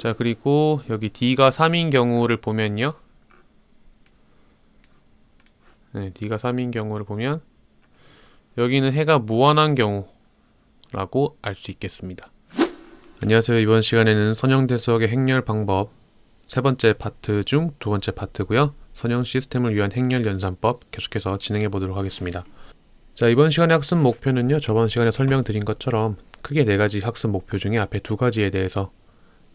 자, 그리고 여기 D가 3인 경우를 보면요. 네, D가 3인 경우를 보면 여기는 해가 무한한 경우라고 알 수 있겠습니다. 안녕하세요. 이번 시간에는 선형대수학의 행렬 방법 세 번째 파트 중 두 번째 파트고요. 선형 시스템을 위한 행렬 연산법 계속해서 진행해 보도록 하겠습니다. 자, 이번 시간의 학습 목표는요. 저번 시간에 설명드린 것처럼 크게 네 가지 학습 목표 중에 앞에 두 가지에 대해서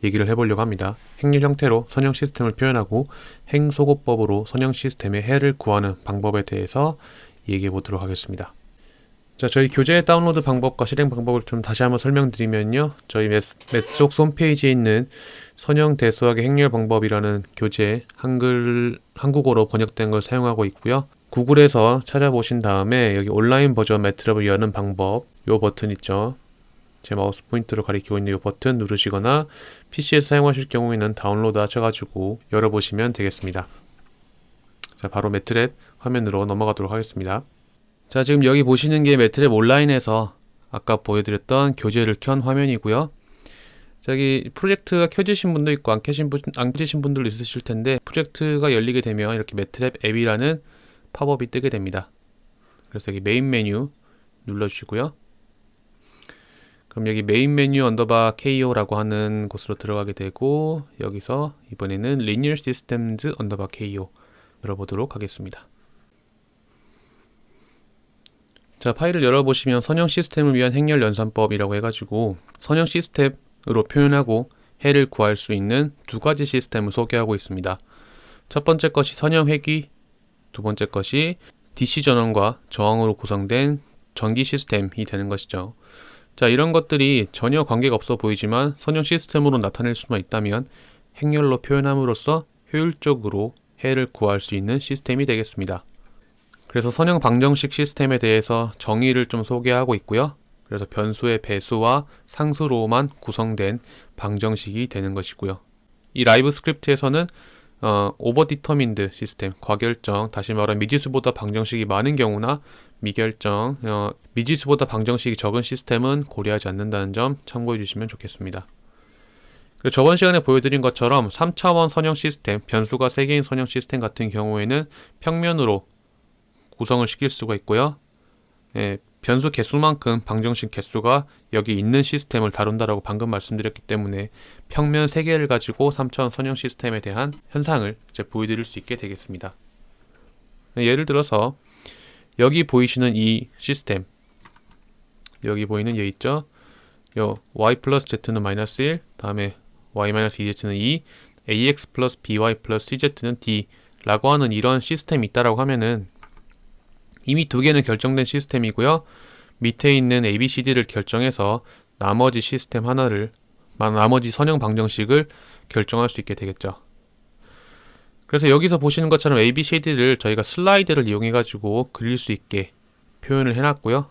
얘기를 해보려고 합니다. 행렬 형태로 선형 시스템을 표현하고 행소거법으로 선형 시스템의 해를 구하는 방법에 대해서 얘기해 보도록 하겠습니다. 자, 저희 교재 다운로드 방법과 실행 방법을 좀 다시 한번 설명드리면요. 저희 맷속스 홈페이지에 있는 선형 대수학의 행렬 방법이라는 교재 한국어로 번역된 걸 사용하고 있고요. 구글에서 찾아보신 다음에 여기 온라인 버전 매트랩을 여는 방법, 요 버튼 있죠. 제 마우스 포인트로 가리키고 있는 이 버튼 누르시거나 PC에서 사용하실 경우에는 다운로드 하셔가지고 열어보시면 되겠습니다. 자, 바로 매트랩 화면으로 넘어가도록 하겠습니다. 자, 지금 여기 보시는 게 매트랩 온라인에서 아까 보여드렸던 교재를 켠 화면이고요. 저기 프로젝트가 켜지신 분도 있고 안 켜지신 분들도 있으실 텐데, 프로젝트가 열리게 되면 이렇게 매트랩 앱이라는 팝업이 뜨게 됩니다. 그래서 여기 메인 메뉴 눌러주시고요. 그럼 여기 메인 메뉴 언더바 KO라고 하는 곳으로 들어가게 되고, 여기서 이번에는 Linear Systems 언더바 KO 열어보도록 하겠습니다. 자, 파일을 열어보시면 선형 시스템을 위한 행렬 연산법이라고 해가지고 선형 시스템으로 표현하고 해를 구할 수 있는 두 가지 시스템을 소개하고 있습니다. 첫 번째 것이 선형 회귀, 두 번째 것이 DC 전원과 저항으로 구성된 전기 시스템이 되는 것이죠. 자, 이런 것들이 전혀 관계가 없어 보이지만 선형 시스템으로 나타낼 수만 있다면 행렬로 표현함으로써 효율적으로 해를 구할 수 있는 시스템이 되겠습니다. 그래서 선형 방정식 시스템에 대해서 정의를 좀 소개하고 있고요. 그래서 변수의 배수와 상수로만 구성된 방정식이 되는 것이고요. 이 라이브 스크립트에서는 오버디터민드 시스템, 과결정, 다시 말하면 미지수보다 방정식이 많은 경우나 미결정, 미지수보다 방정식이 적은 시스템은 고려하지 않는다는 점 참고해 주시면 좋겠습니다. 그리고 저번 시간에 보여드린 것처럼 3차원 선형 시스템, 변수가 3개인 선형 시스템 같은 경우에는 평면으로 구성을 시킬 수가 있고요. 변수 개수만큼 방정식 개수가 여기 있는 시스템을 다룬다라고 방금 말씀드렸기 때문에 평면 3개를 가지고 3차원 선형 시스템에 대한 현상을 이제 보여드릴 수 있게 되겠습니다. 예를 들어서 여기 보이시는 이 시스템, 여기 보이는 얘 있죠? 요 y 플러스 z는 마이너스 1, 다음에 y 마이너스 2z는 2, ax 플러스 by 플러스 cz는 d 라고 하는 이런 시스템이 있다라고 하면은 이미 두 개는 결정된 시스템이고요. 밑에 있는 ABCD를 결정해서 나머지 시스템 하나를, 나머지 선형 방정식을 결정할 수 있게 되겠죠. 그래서 여기서 보시는 것처럼 ABCD를 저희가 슬라이드를 이용해 가지고 그릴 수 있게 표현을 해놨고요.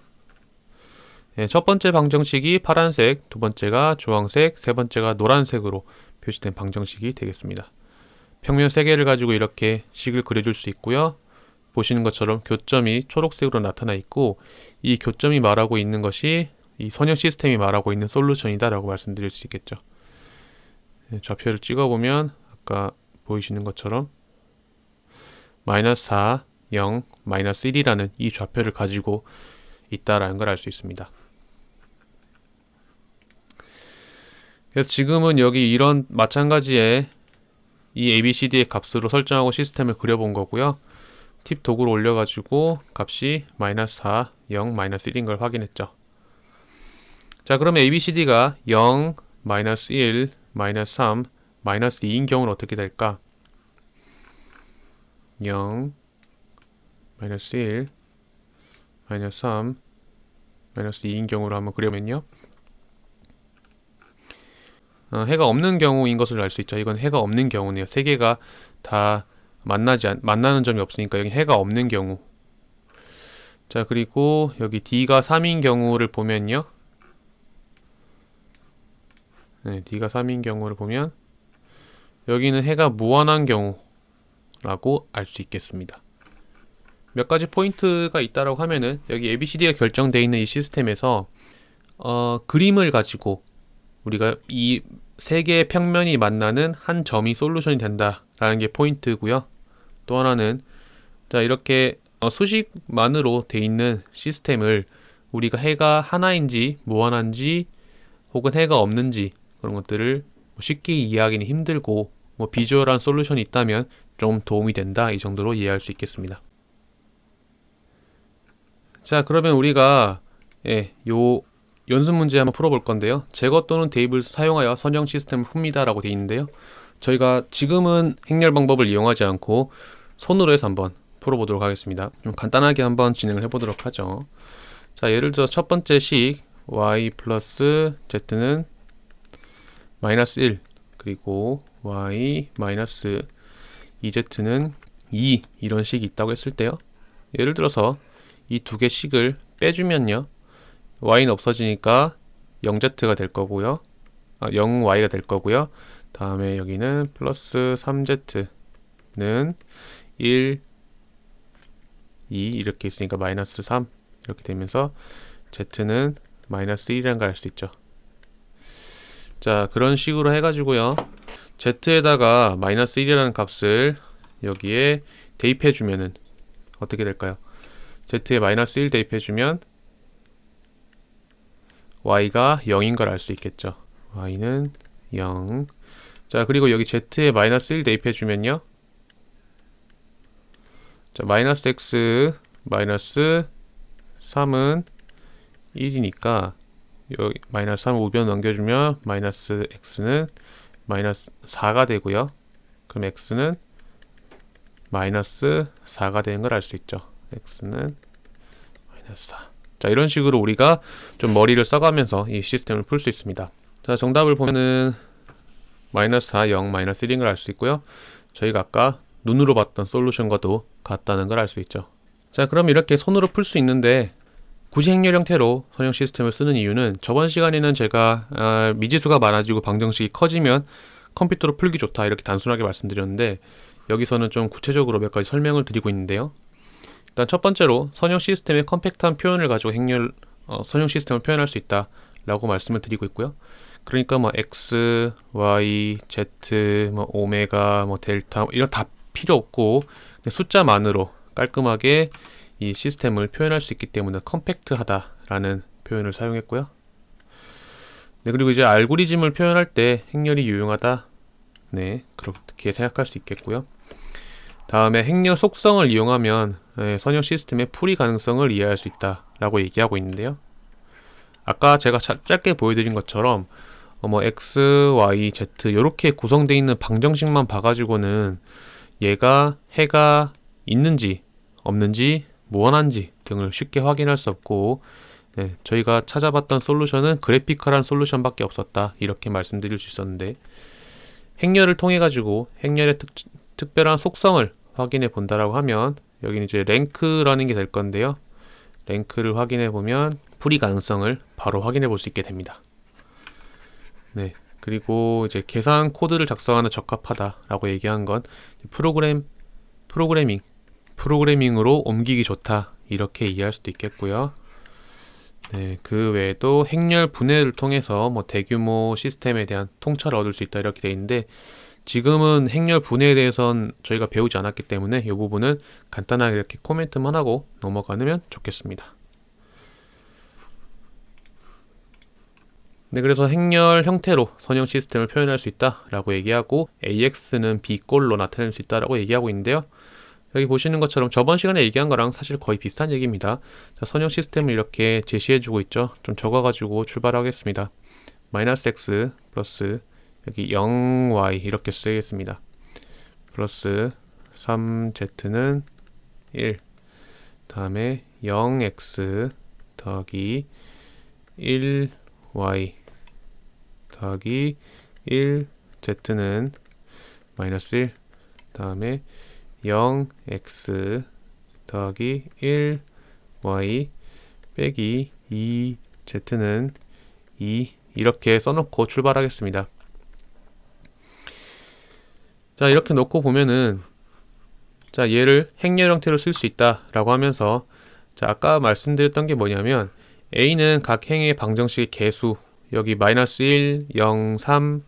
첫 번째 방정식이 파란색, 두 번째가 주황색, 세 번째가 노란색으로 표시된 방정식이 되겠습니다. 평면 3개를 가지고 이렇게 식을 그려줄 수 있고요. 보시는 것처럼 교점이 초록색으로 나타나 있고, 이 교점이 말하고 있는 것이 이 선형 시스템이 말하고 있는 솔루션이다 라고 말씀드릴 수 있겠죠. 좌표를 찍어보면 아까 보이시는 것처럼 마이너스 4, 0, 마이너스 1이라는 이 좌표를 가지고 있다라는 걸 알 수 있습니다. 그래서 지금은 여기 이런 마찬가지의 이 ABCD의 값으로 설정하고 시스템을 그려본 거고요. 팁 도구를 올려가지고 값이 마이너스 4, 0, 마이너스 1인 걸 확인했죠. 자, 그러면 ABCD가 0, 마이너스 1, 마이너스 3, 마이너스 2인 경우는 어떻게 될까? 0, 마이너스 1, 마이너스 3, 마이너스 2인 경우로 한번 그려면요. 해가 없는 경우인 것을 알 수 있죠. 이건 해가 없는 경우네요. 세 개가 다 만나는 점이 없으니까 여기 해가 없는 경우. 자, 그리고 여기 D가 3인 경우를 보면요. D가 3인 경우를 보면 여기는 해가 무한한 경우라고 알 수 있겠습니다. 몇 가지 포인트가 있다라고 하면은 여기 ABCD가 결정되어 있는 이 시스템에서 그림을 가지고 우리가 이 세 개의 평면이 만나는 한 점이 솔루션이 된다라는 게 포인트고요. 또 하나는 자 이렇게 수식만으로 돼 있는 시스템을 우리가 해가 하나인지 무한한지 혹은 해가 없는지 그런 것들을 쉽게 이해하기는 힘들고 비주얼한 솔루션이 있다면 좀 도움이 된다 이 정도로 이해할 수 있겠습니다. 자 그러면 우리가 요 연습 문제 한번 풀어볼 건데요. 제거 또는 대입을 사용하여 선형 시스템을 풉니다 라고 되어 있는데요. 저희가 지금은 행렬 방법을 이용하지 않고 손으로 해서 한번 풀어보도록 하겠습니다. 좀 간단하게 한번 진행을 해보도록 하죠. 자 예를 들어 첫 번째 식 y 플러스 z는 마이너스 1 그리고 y 마이너스 2z는 2 이런 식이 있다고 했을 때요. 예를 들어서 이 두 개 식을 빼주면요. y는 없어지니까 0z가 될 거고요. 0y가 될 거고요. 다음에 여기는 플러스 3z는 1, 2 이렇게 있으니까 마이너스 3 이렇게 되면서 z는 마이너스 1이라는 걸 알 수 있죠. 자 그런 식으로 해가지고요. z에다가 마이너스 1이라는 값을 여기에 대입해주면은 어떻게 될까요? z에 마이너스 1 대입해주면 y가 0인 걸 알 수 있겠죠. y는 0. 자 그리고 여기 z에 마이너스 1 대입해주면요. 자 마이너스 x 마이너스 3은 1이니까 여기 마이너스 3 우변 넘겨주면 마이너스 x는 마이너스 4가 되고요. 그럼 x는 마이너스 4가 되는 걸 알 수 있죠. x는 마이너스 4. 자 이런 식으로 우리가 좀 머리를 써가면서 이 시스템을 풀 수 있습니다. 자 정답을 보면은 마이너스 4, 0, 마이너스 1인 걸 알 수 있고요. 저희가 아까 눈으로 봤던 솔루션과도 같다는 걸 알 수 있죠. 자 그럼 이렇게 손으로 풀 수 있는데 굳이 행렬 형태로 선형 시스템을 쓰는 이유는 저번 시간에는 제가 미지수가 많아지고 방정식이 커지면 컴퓨터로 풀기 좋다 이렇게 단순하게 말씀드렸는데 여기서는 좀 구체적으로 몇 가지 설명을 드리고 있는데요. 일단 첫 번째로 선형 시스템의 컴팩트한 표현을 가지고 선형 시스템을 표현할 수 있다 라고 말씀을 드리고 있고요. 그러니까 x, y, z, 오메가, 델타 이런 다 필요 없고 그냥 숫자만으로 깔끔하게 이 시스템을 표현할 수 있기 때문에 컴팩트하다 라는 표현을 사용했고요. 네, 그리고 이제 알고리즘을 표현할 때 행렬이 유용하다. 네, 그렇게 생각할 수 있겠고요. 다음에 행렬 속성을 이용하면 선형 시스템의 풀이 가능성을 이해할 수 있다 라고 얘기하고 있는데요. 아까 제가 짧게 보여드린 것처럼 x, y, z 이렇게 구성되어 있는 방정식만 봐가지고는 얘가 해가 있는지 없는지 무한한지 등을 쉽게 확인할 수 없고 저희가 찾아봤던 솔루션은 그래피컬한 솔루션밖에 없었다 이렇게 말씀드릴 수 있었는데 행렬을 통해 가지고 행렬의 특별한 속성을 확인해 본다라고 하면 여기는 이제 랭크라는 게 될 건데요. 랭크를 확인해 보면 풀이 가능성을 바로 확인해 볼 수 있게 됩니다. 네, 그리고 이제 계산 코드를 작성하는 적합하다라고 얘기한 건 프로그래밍으로 옮기기 좋다 이렇게 이해할 수도 있겠고요. 네, 그 외에도 행렬 분해를 통해서 대규모 시스템에 대한 통찰을 얻을 수 있다 이렇게 되어 있는데 지금은 행렬 분해에 대해서는 저희가 배우지 않았기 때문에 이 부분은 간단하게 이렇게 코멘트만 하고 넘어가면 좋겠습니다. 네, 그래서 행렬 형태로 선형 시스템을 표현할 수 있다 라고 얘기하고 AX는 B꼴로 나타낼 수 있다 라고 얘기하고 있는데요. 여기 보시는 것처럼 저번 시간에 얘기한 거랑 사실 거의 비슷한 얘기입니다. 자, 선형 시스템을 이렇게 제시해주고 있죠. 좀 적어가지고 출발하겠습니다. 마이너스 x 플러스 여기 0y 이렇게 쓰겠습니다. 플러스 3z는 1 다음에 0x 더하기 1y 더하기 1z는 마이너스 1 다음에 0x 더하기 1y 빼기 2z는 2 이렇게 써놓고 출발하겠습니다. 자 이렇게 놓고 보면은 자 얘를 행렬 형태로 쓸 수 있다 라고 하면서 자 아까 말씀드렸던 게 뭐냐면 A는 각 행의 방정식의 개수 여기 마이너스 1, 0, 3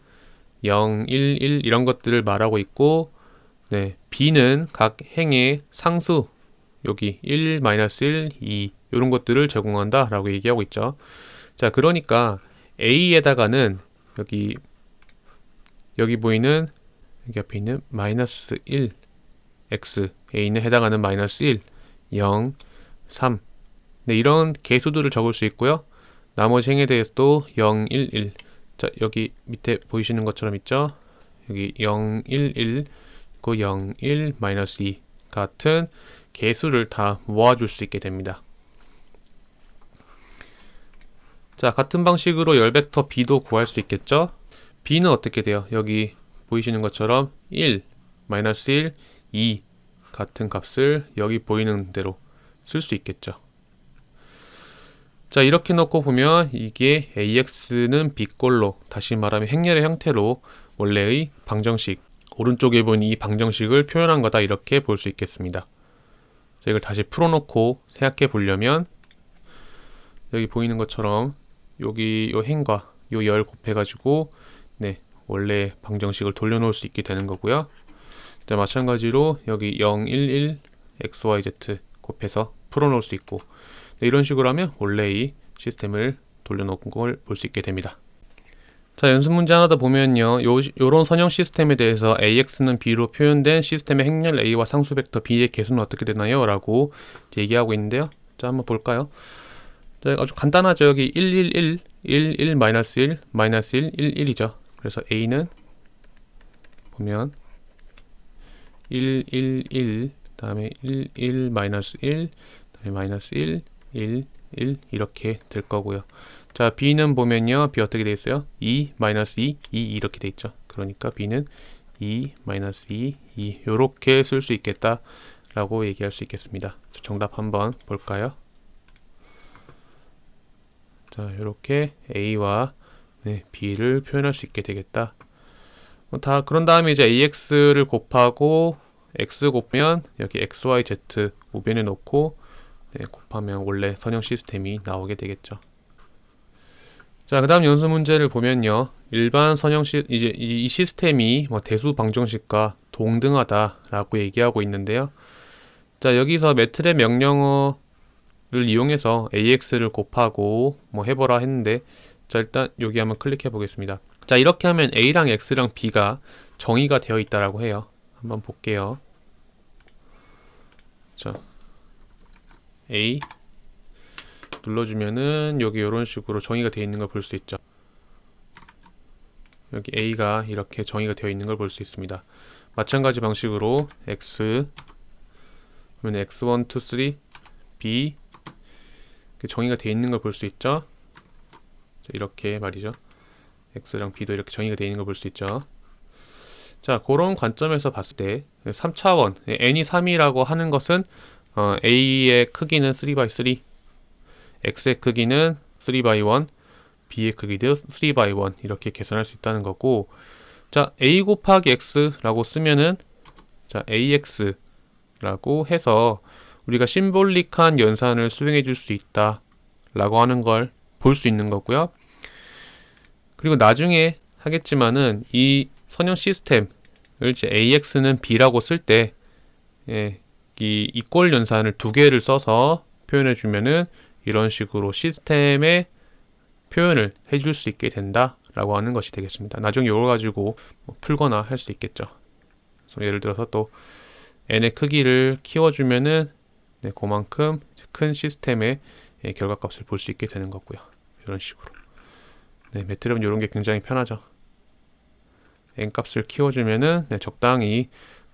0, 1, 1 이런 것들을 말하고 있고, 네, b는 각 행의 상수, 여기 1, -1, 2 이런 것들을 제공한다 라고 얘기하고 있죠. 자, 그러니까 a에다가는 여기 보이는 여기 앞에 있는 -1 x, a는 해당하는 -1, 0, 3 네, 이런 개수들을 적을 수 있고요. 나머지 행에 대해서도 0, 1, 1. 자, 여기 밑에 보이시는 것처럼 있죠. 여기 0, 1, 1, 그 0, 1, -2 같은 개수를 다 모아줄 수 있게 됩니다. 자, 같은 방식으로 열 벡터 b도 구할 수 있겠죠. b는 어떻게 돼요? 여기 보이시는 것처럼 1, -1, 2 같은 값을 여기 보이는 대로 쓸 수 있겠죠. 자, 이렇게 놓고 보면 이게 AX는 B꼴로, 다시 말하면 행렬의 형태로 원래의 방정식, 오른쪽에 보이는 이 방정식을 표현한 거다 이렇게 볼 수 있겠습니다. 자, 이걸 다시 풀어놓고 생각해 보려면 여기 보이는 것처럼 여기 요 행과 요 열 곱해가지고 네, 원래 방정식을 돌려놓을 수 있게 되는 거고요. 자, 마찬가지로 여기 0, 1, 1, x, y, z 곱해서 풀어놓을 수 있고, 네, 이런 식으로 하면 원래의 시스템을 돌려놓은 걸 볼 수 있게 됩니다. 자, 연습 문제 하나 더 보면요. 요런 선형 시스템에 대해서 AX는 B로 표현된 시스템의 행렬 A와 상수 벡터 B의 개수는 어떻게 되나요? 라고 얘기하고 있는데요. 자, 한번 볼까요? 자, 아주 간단하죠. 여기 1, 1, 1, 1, 1, -1, -1, 1, 1이죠. 그래서 A는 보면 1, 1, 1, 다음에 1, 1, -1, 다음에 -1, 1, 1 이렇게 될 거고요. 자, B는 보면요. B 어떻게 돼 있어요? 2, -2, 2 이렇게 돼 있죠. 그러니까 B는 2, -2, 2 요렇게 쓸 수 있겠다 라고 얘기할 수 있겠습니다. 정답 한번 볼까요? 자, 이렇게 A와 네, B를 표현할 수 있게 되겠다. 다 그런 다음에 이제 AX를 곱하고 X 곱면 여기 X, Y, Z 우변에 놓고 네, 곱하면 원래 선형 시스템이 나오게 되겠죠. 자, 그 다음 연수 문제를 보면요. 일반 선형 이제 이 시스템이 뭐 대수 방정식과 동등하다라고 얘기하고 있는데요. 자, 여기서 매트랩 명령어를 이용해서 AX를 곱하고 뭐 해보라 했는데, 자, 일단 여기 한번 클릭해 보겠습니다. 자, 이렇게 하면 A랑 X랑 B가 정의가 되어 있다라고 해요. 한번 볼게요. 자, A 눌러주면은 여기 이런 식으로 정의가 되어 있는 걸 볼 수 있죠. 여기 A가 이렇게 정의가 되어 있는 걸 볼 수 있습니다. 마찬가지 방식으로 X 그러면 X1, 2, 3 B 정의가 되어 있는 걸 볼 수 있죠. 자, 이렇게 말이죠. X랑 B도 이렇게 정의가 되어 있는 걸 볼 수 있죠. 자, 그런 관점에서 봤을 때 3차원 n이 3이라고 하는 것은 A의 크기는 3x3, X의 크기는 3x1, B의 크기도 3x1 이렇게 계산할 수 있다는 거고, 자, A 곱하기 X라고 쓰면은 자, AX라고 해서 우리가 심볼릭한 연산을 수행해 줄 수 있다 라고 하는 걸 볼 수 있는 거고요. 그리고 나중에 하겠지만은 이 선형 시스템을 이제 AX는 B라고 쓸 때 이 이꼴 연산을 두 개를 써서 표현해 주면은 이런 식으로 시스템의 표현을 해줄 수 있게 된다 라고 하는 것이 되겠습니다. 나중에 이걸 가지고 뭐 풀거나 할 수 있겠죠. 그래서 예를 들어서 또 n의 크기를 키워주면은 네, 그만큼 큰 시스템의 결과값을 볼 수 있게 되는 거고요. 이런 식으로. 네, 매트랩은 이런 게 굉장히 편하죠. n 값을 키워주면은 네, 적당히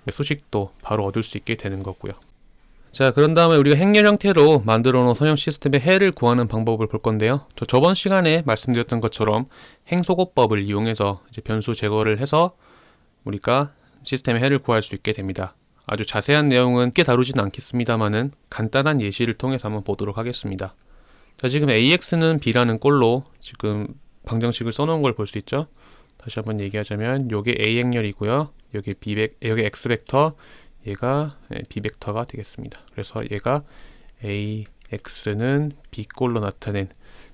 수식도 바로 얻을 수 있게 되는 거고요. 자, 그런 다음에 우리가 행렬 형태로 만들어 놓은 선형 시스템의 해를 구하는 방법을 볼 건데요. 저번 시간에 말씀드렸던 것처럼 행소거법을 이용해서 이제 변수 제거를 해서 우리가 시스템의 해를 구할 수 있게 됩니다. 아주 자세한 내용은 쉽게 다루지는 않겠습니다만은 간단한 예시를 통해서 한번 보도록 하겠습니다. 자, 지금 AX는 B라는 꼴로 지금 방정식을 써놓은 걸 볼 수 있죠. 다시 한번 얘기하자면 요게 A 행렬이고요. 여기 X 벡터, 얘가 B 벡터가 되겠습니다. 그래서 얘가 AX는 B꼴로 나타낸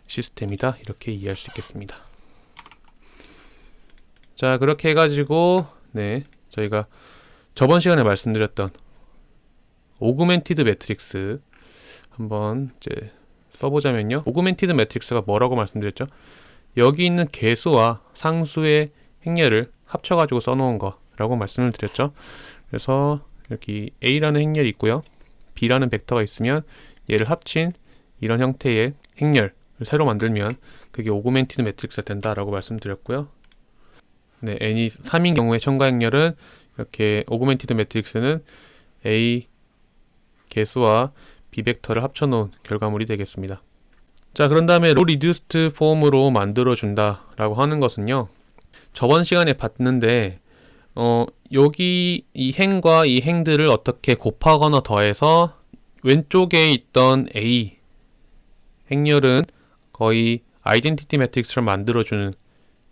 시스템이다 이렇게 이해할 수 있겠습니다. 자, 그렇게 해가지고 네, 저희가 저번 시간에 말씀드렸던 오그멘티드 매트릭스 한번 이제 써보자면요. 오그멘티드 매트릭스가 뭐라고 말씀드렸죠? 여기 있는 개수와 상수의 행렬을 합쳐가지고 써놓은 거라고 말씀을 드렸죠. 그래서 여기 A라는 행렬이 있고요. B라는 벡터가 있으면 얘를 합친 이런 형태의 행렬을 새로 만들면 그게 오그멘티드 매트릭스가 된다라고 말씀드렸고요. 네, n이 3인 경우에 첨가 행렬은 이렇게 오그멘티드 매트릭스는 A 개수와 B 벡터를 합쳐놓은 결과물이 되겠습니다. 자, 그런 다음에 로 리듀스드 폼으로 만들어 준다라고 하는 것은요. 저번 시간에 봤는데 여기 이 행과 이 행들을 어떻게 곱하거나 더해서 왼쪽에 있던 A 행렬은 거의 아이덴티티 매트릭스를 만들어주는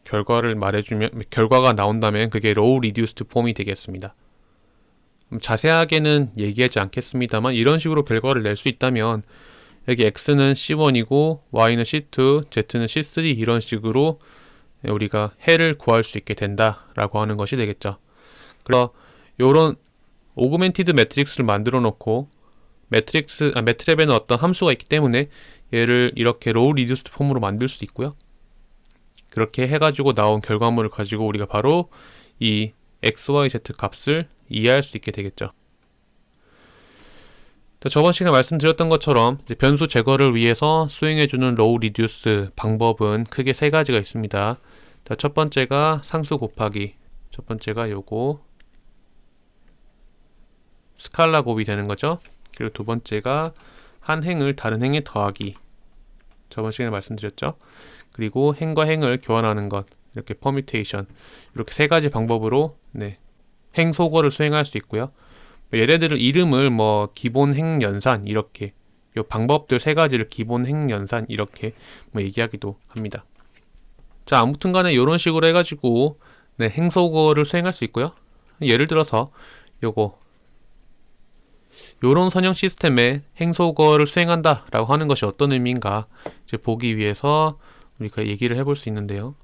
결과를 말해주면 결과가 나온다면 그게 로우 리듀스드 폼이 되겠습니다. 자세하게는 얘기하지 않겠습니다만 이런 식으로 결과를 낼 수 있다면 여기 x는 C1이고 y는 C2, z는 C3 이런 식으로 우리가 해를 구할 수 있게 된다라고 하는 것이 되겠죠. 그래서 이런 오그멘티드 매트릭스를 만들어 놓고 매트랩에는 어떤 함수가 있기 때문에 얘를 이렇게 로우 리듀스드 폼으로 만들 수 있고요. 그렇게 해가지고 나온 결과물을 가지고 우리가 바로 이 x, y, z 값을 이해할 수 있게 되겠죠. 저번 시간에 말씀드렸던 것처럼 이제 변수 제거를 위해서 수행해주는 로우 리듀스 방법은 크게 세 가지가 있습니다. 자, 첫 번째가 상수 곱하기, 첫 번째가 요거 스칼라 곱이 되는 거죠. 그리고 두 번째가 한 행을 다른 행에 더하기, 저번 시간에 말씀드렸죠. 그리고 행과 행을 교환하는 것, 이렇게 퍼뮤테이션, 이렇게 세 가지 방법으로 행 소거를 수행할 수 있고요. 예를 들어 이름을 뭐 기본 행 연산 이렇게 요 방법들 세 가지를 기본 행 연산 이렇게 뭐 얘기하기도 합니다. 자, 아무튼 간에 이런 식으로 해가지고 행 소거를 수행할 수 있고요. 예를 들어서 요런 선형 시스템에 행 소거를 수행한다 라고 하는 것이 어떤 의미인가 이제 보기 위해서 우리가 얘기를 해볼 수 있는데요.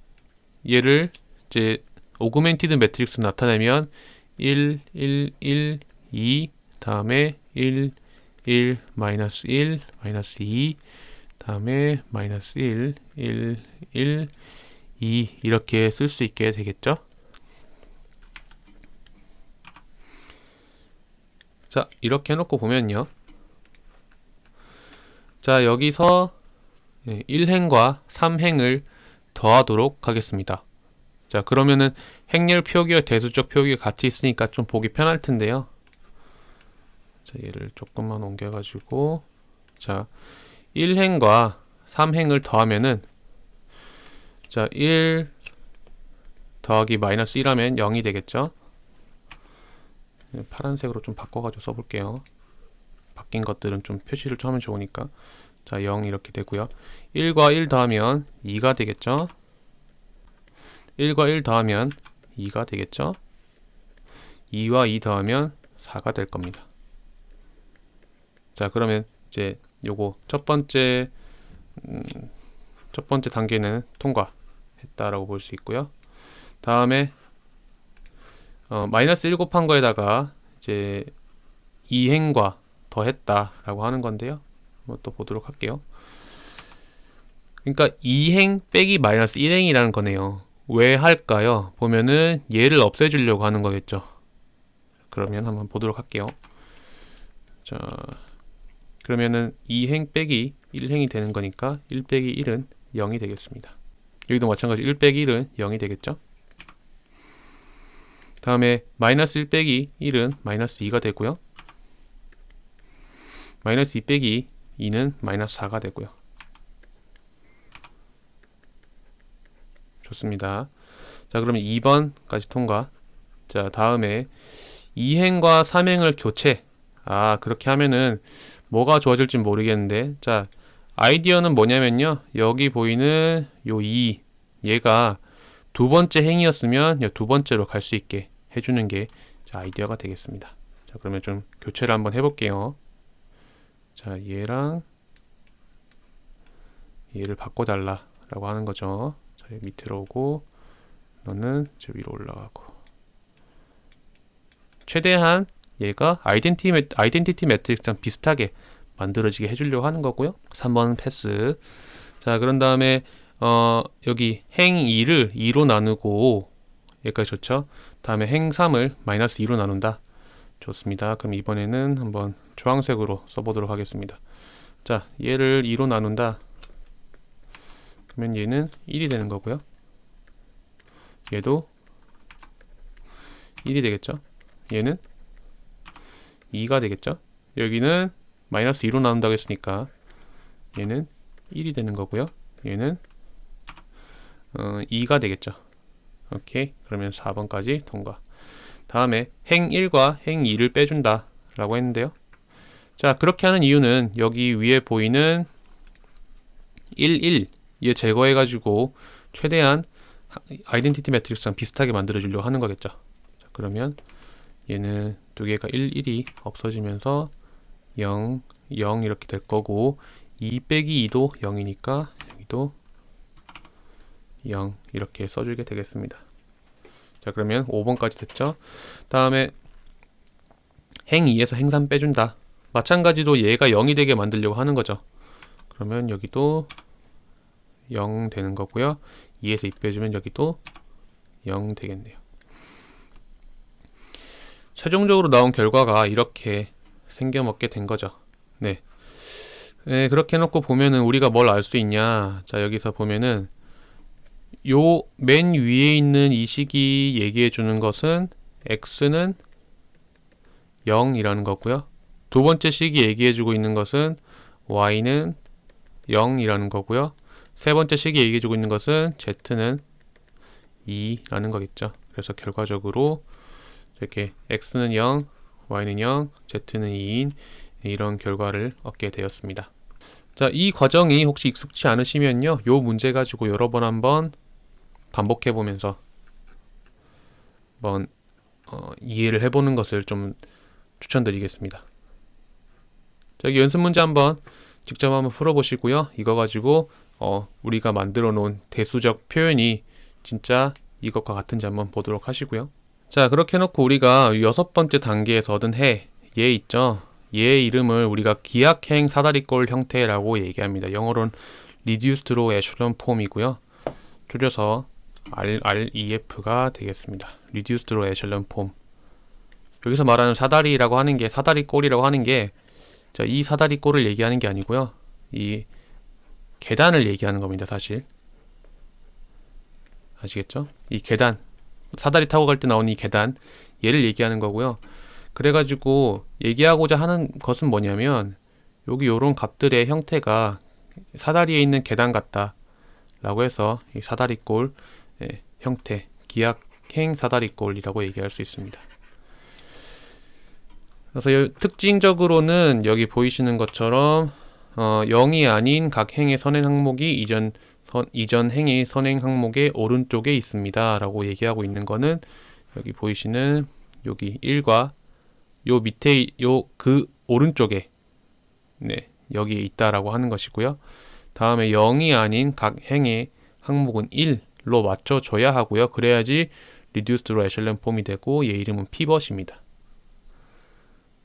얘를 이제 오그멘티드 매트릭스 나타내면 1, 1, 1, 2 다음에 1, 1, 마이너스 1, 마이너스 2 다음에 마이너스 1, 1, 1, 2 이렇게 쓸 수 있게 되겠죠. 자, 이렇게 해놓고 보면요. 자, 여기서 1행과 3행을 더하도록 하겠습니다. 자, 그러면은 행렬 표기와 대수적 표기가 같이 있으니까 좀 보기 편할 텐데요. 자, 얘를 조금만 옮겨가지고 자, 1행과 3행을 더하면은 자, 1 더하기 마이너스 1 하면 0이 되겠죠. 파란색으로 좀 바꿔가지고 써볼게요. 바뀐 것들은 좀 표시를 좀 하면 좋으니까. 자, 0 이렇게 되고요. 1과 1 더하면 2가 되겠죠. 1과 1 더하면 2가 되겠죠. 2와 2 더하면 4가 될 겁니다. 자, 그러면 이제 요거 첫 번째 단계는 통과했다라고 볼 수 있고요. 다음에 마이너스 1 곱한 거에다가 이제 2행과 더했다라고 하는 건데요. 한번 또 보도록 할게요. 그러니까 2행 빼기 마이너스 1행이라는 거네요. 왜 할까요? 보면은 얘를 없애주려고 하는 거겠죠. 그러면 한번 보도록 할게요. 자, 그러면은 2행 빼기 1행이 되는 거니까 1 빼기 1은 0이 되겠습니다. 여기도 마찬가지 1 빼기 1은 0이 되겠죠. 다음에 마이너스 1 빼기 1은 마이너스 2가 되고요. 마이너스 2 빼기 2는 마이너스 4가 되고요. 좋습니다. 자, 그러면 2번까지 통과. 자, 다음에 2행과 3행을 교체. 그렇게 하면은 뭐가 좋아질지 모르겠는데, 자, 아이디어는 뭐냐면요. 여기 보이는 요 2, 얘가 두 번째 행이었으면 요 두 번째로 갈 수 있게 해주는 게 아이디어가 되겠습니다. 자, 그러면 좀 교체를 한번 해볼게요. 자, 얘랑 얘를 바꿔달라 라고 하는 거죠. 자, 밑으로 오고 너는 저 위로 올라가고. 최대한 얘가 아이덴티티 매트릭스랑 비슷하게 만들어지게 해주려고 하는 거고요. 3번 패스. 자, 그런 다음에 여기 행 2를 2로 나누고 여기까지 좋죠. 다음에 행 3을 마이너스 2로 나눈다. 좋습니다. 그럼 이번에는 한번 주황색으로 써보도록 하겠습니다. 자, 얘를 2로 나눈다. 그러면 얘는 1이 되는 거고요. 얘도 1이 되겠죠. 얘는 2가 되겠죠. 여기는 마이너스 2로 나눈다고 했으니까 얘는 1이 되는 거고요. 얘는 2가 되겠죠. 오케이. 그러면 4번까지 통과. 다음에 행 1과 행 2를 빼준다 라고 했는데요. 자, 그렇게 하는 이유는 여기 위에 보이는 1, 1 얘 제거해 가지고 최대한 아이덴티티 매트릭스랑 비슷하게 만들어 주려고 하는 거겠죠. 자, 그러면 얘는 두 개가 1, 1이 없어지면서 0, 0 이렇게 될 거고 2 빼기 2도 0이니까 여기도 0 이렇게 써주게 되겠습니다. 자, 그러면 5번까지 됐죠. 다음에 행 2에서 행 3 빼준다. 마찬가지로 얘가 0이 되게 만들려고 하는 거죠. 그러면 여기도 0 되는 거고요. 2에서 2 빼주면 여기도 0 되겠네요. 최종적으로 나온 결과가 이렇게 생겨먹게 된 거죠. 네. 네, 그렇게 해놓고 보면은 우리가 뭘 알 수 있냐. 자, 여기서 보면은 요 맨 위에 있는 이 식이 얘기해 주는 것은 x는 0이라는 거고요. 두 번째 식이 얘기해 주고 있는 것은 y는 0이라는 거고요. 세 번째 식이 얘기해 주고 있는 것은 z는 2라는 거겠죠. 그래서 결과적으로 이렇게 x는 0, y는 0, z는 2인 이런 결과를 얻게 되었습니다. 자, 이 과정이 혹시 익숙치 않으시면요, 요 문제 가지고 여러 번 한번 반복해 보면서 한번 이해를 해보는 것을 좀 추천드리겠습니다. 자, 여기 연습 문제 한번 직접 한번 풀어보시고요. 이거 가지고 우리가 만들어 놓은 대수적 표현이 진짜 이것과 같은지 한번 보도록 하시고요. 자, 그렇게 해놓고 우리가 6번째 단계에서 얻은 얘 있죠. 얘의 이름을 우리가 기하행 사다리꼴 형태라고 얘기합니다. 영어로는 Reduced Row Echelon Form이고요. 줄여서 REF가 되겠습니다. Reduced Row Echelon Form. 여기서 말하는 사다리라고 하는 게, 사다리꼴이라고 하는 게, 자, 이 사다리꼴을 얘기하는 게 아니고요. 이 계단을 얘기하는 겁니다, 사실. 아시겠죠? 이 계단, 사다리 타고 갈 때 나오는 이 계단, 얘를 얘기하는 거고요. 그래가지고 얘기하고자 하는 것은 뭐냐면, 여기 요런 값들의 형태가 사다리에 있는 계단 같다 라고 해서 이 사다리꼴 형태, 기하행 사다리꼴이라고 얘기할 수 있습니다. 그래서 특징적으로는 여기 보이시는 것처럼 0이 아닌 각 행의 선행 항목이 이전 행의 선행 항목의 오른쪽에 있습니다 라고 얘기하고 있는 거는 여기 보이시는 여기 1과 요 밑에 그 오른쪽에 여기에 있다라고 하는 것이고요. 다음에 0이 아닌 각 행의 항목은 1로 맞춰줘야 하고요. 그래야지 Reduced Row Echelon Form이 되고 얘 이름은 피벗입니다.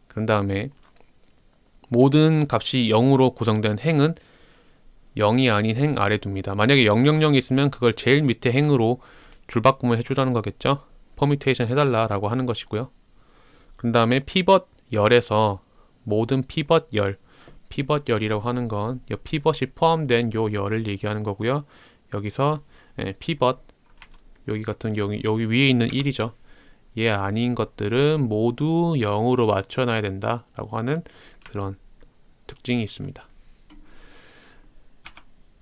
그런 다음에 모든 값이 0으로 구성된 행은 0이 아닌 행 아래 둡니다. 만약에 000이 있으면 그걸 제일 밑에 행으로 줄바꿈을 해주라는 거겠죠. 퍼뮤테이션 해달라라고 하는 것이고요. 그 다음에 피벗 열에서 모든 피벗 열이라고 하는 건 이 피벗이 포함된 요 열을 얘기하는 거고요. 여기서 피벗 여기 같은 경우 여기 위에 있는 1이죠. 얘 아닌 것들은 모두 0으로 맞춰놔야 된다 라고 하는 그런 특징이 있습니다.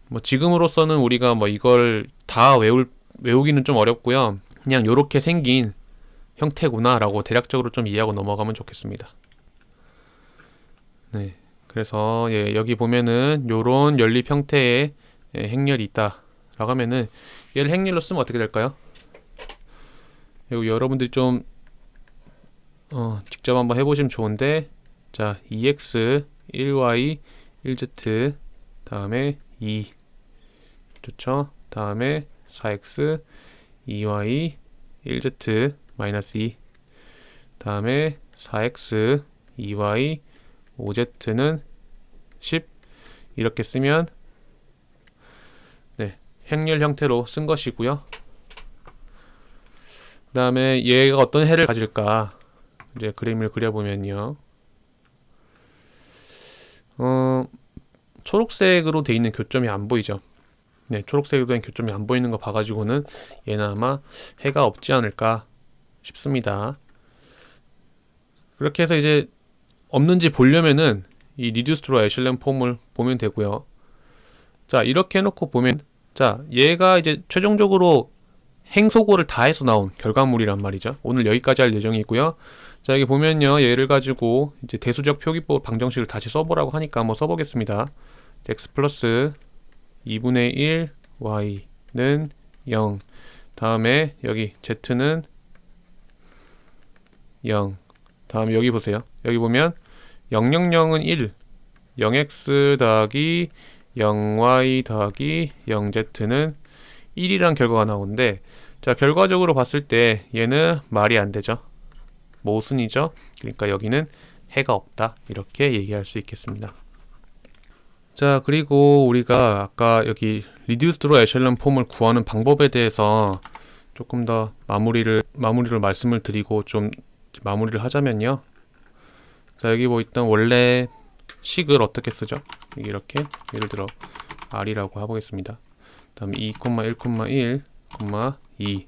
뭐 지금으로서는 우리가 뭐 이걸 다 외우기는 좀 어렵고요. 그냥 요렇게 생긴 형태구나 라고 대략적으로 좀 이해하고 넘어가면 좋겠습니다. 네, 그래서 여기 보면은 요런 연립 형태의 행렬이 있다 라고 하면은 얘를 행렬로 쓰면 어떻게 될까요? 그리고 여러분들이 좀 직접 한번 해보시면 좋은데, 자, 2x, 1y, 1z, 다음에 2 좋죠? 다음에 4x, 2y 1z 마이너스 2 다음에 4x 2y 5z는 10 이렇게 쓰면 네, 행렬 형태로 쓴 것이고요. 그 다음에 얘가 어떤 해를 가질까 이제 그림을 그려보면요. 초록색으로 돼 있는 교점이 안 보이죠. 네, 초록색으로 된 교점이 안 보이는 거 봐가지고는 얘는 아마 해가 없지 않을까 싶습니다. 그렇게 해서 이제 없는지 보려면은 이 reduced to echelon 폼을 보면 되고요. 자, 이렇게 해놓고 보면 자, 얘가 이제 최종적으로 행소고를 다 해서 나온 결과물이란 말이죠. 오늘 여기까지 할 예정이고요. 자, 여기 보면요, 얘를 가지고 이제 대수적 표기법 방정식을 다시 써보라고 하니까 한번 써보겠습니다. x 플러스 2분의 1 y는 0 다음에 여기 z는 0 다음에 여기 보세요. 여기 보면 000은 1 0x 더하기 0y 더하기 0z는 1이란 결과가 나오는데 자, 결과적으로 봤을 때 얘는 말이 안 되죠. 모순이죠. 그러니까 여기는 해가 없다 이렇게 얘기할 수 있겠습니다. 자, 그리고 우리가 아까 여기 reduced to echelon 폼을 구하는 방법에 대해서 조금 더 마무리를 말씀을 드리고 좀 마무리를 하자면요. 자, 여기 뭐 일단 원래 식을 어떻게 쓰죠? 이렇게 예를 들어 r이라고 해보겠습니다. 다음 2, 1, 1, 2,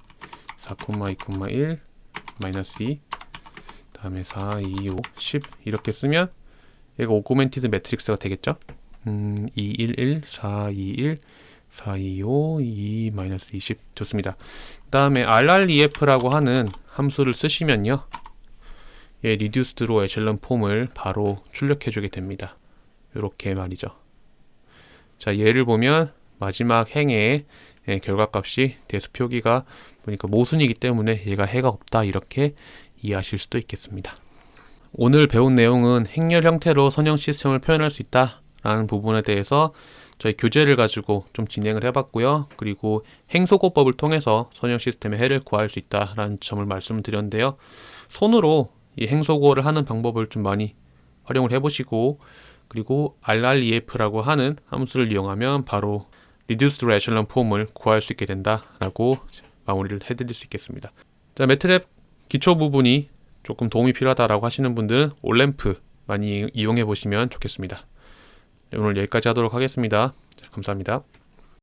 4, 2, 1, 마이너스 2 다음에 4, 2, 5, 10 이렇게 쓰면 얘가 오그멘티드 매트릭스가 되겠죠? 2, 1, 1, 4, 2, 1, 4, 2, 5, 2, 마이너스 20 좋습니다. 그 다음에 rref라고 하는 함수를 쓰시면요. 얘 reduced to echelon 폼을 바로 출력해 주게 됩니다. 요렇게 말이죠. 자, 얘를 보면 마지막 행의 결과값이 대수 표기가 보니까 모순이기 때문에 얘가 해가 없다 이렇게 이해하실 수도 있겠습니다. 오늘 배운 내용은 행렬 형태로 선형 시스템을 표현할 수 있다 라는 부분에 대해서 저희 교재를 가지고 좀 진행을 해봤고요. 그리고 행소고법을 통해서 선형 시스템의 해를 구할 수 있다라는 점을 말씀을 드렸는데요. 손으로 이 행소고를 하는 방법을 좀 많이 활용을 해보시고 그리고 rref라고 하는 함수를 이용하면 바로 reduced to echelon 폼을 구할 수 있게 된다라고 마무리를 해드릴 수 있겠습니다. 자, 매트랩 기초 부분이 조금 도움이 필요하다라고 하시는 분들은 올램프 많이 이용해 보시면 좋겠습니다. 네, 오늘 여기까지 하도록 하겠습니다. 자, 감사합니다.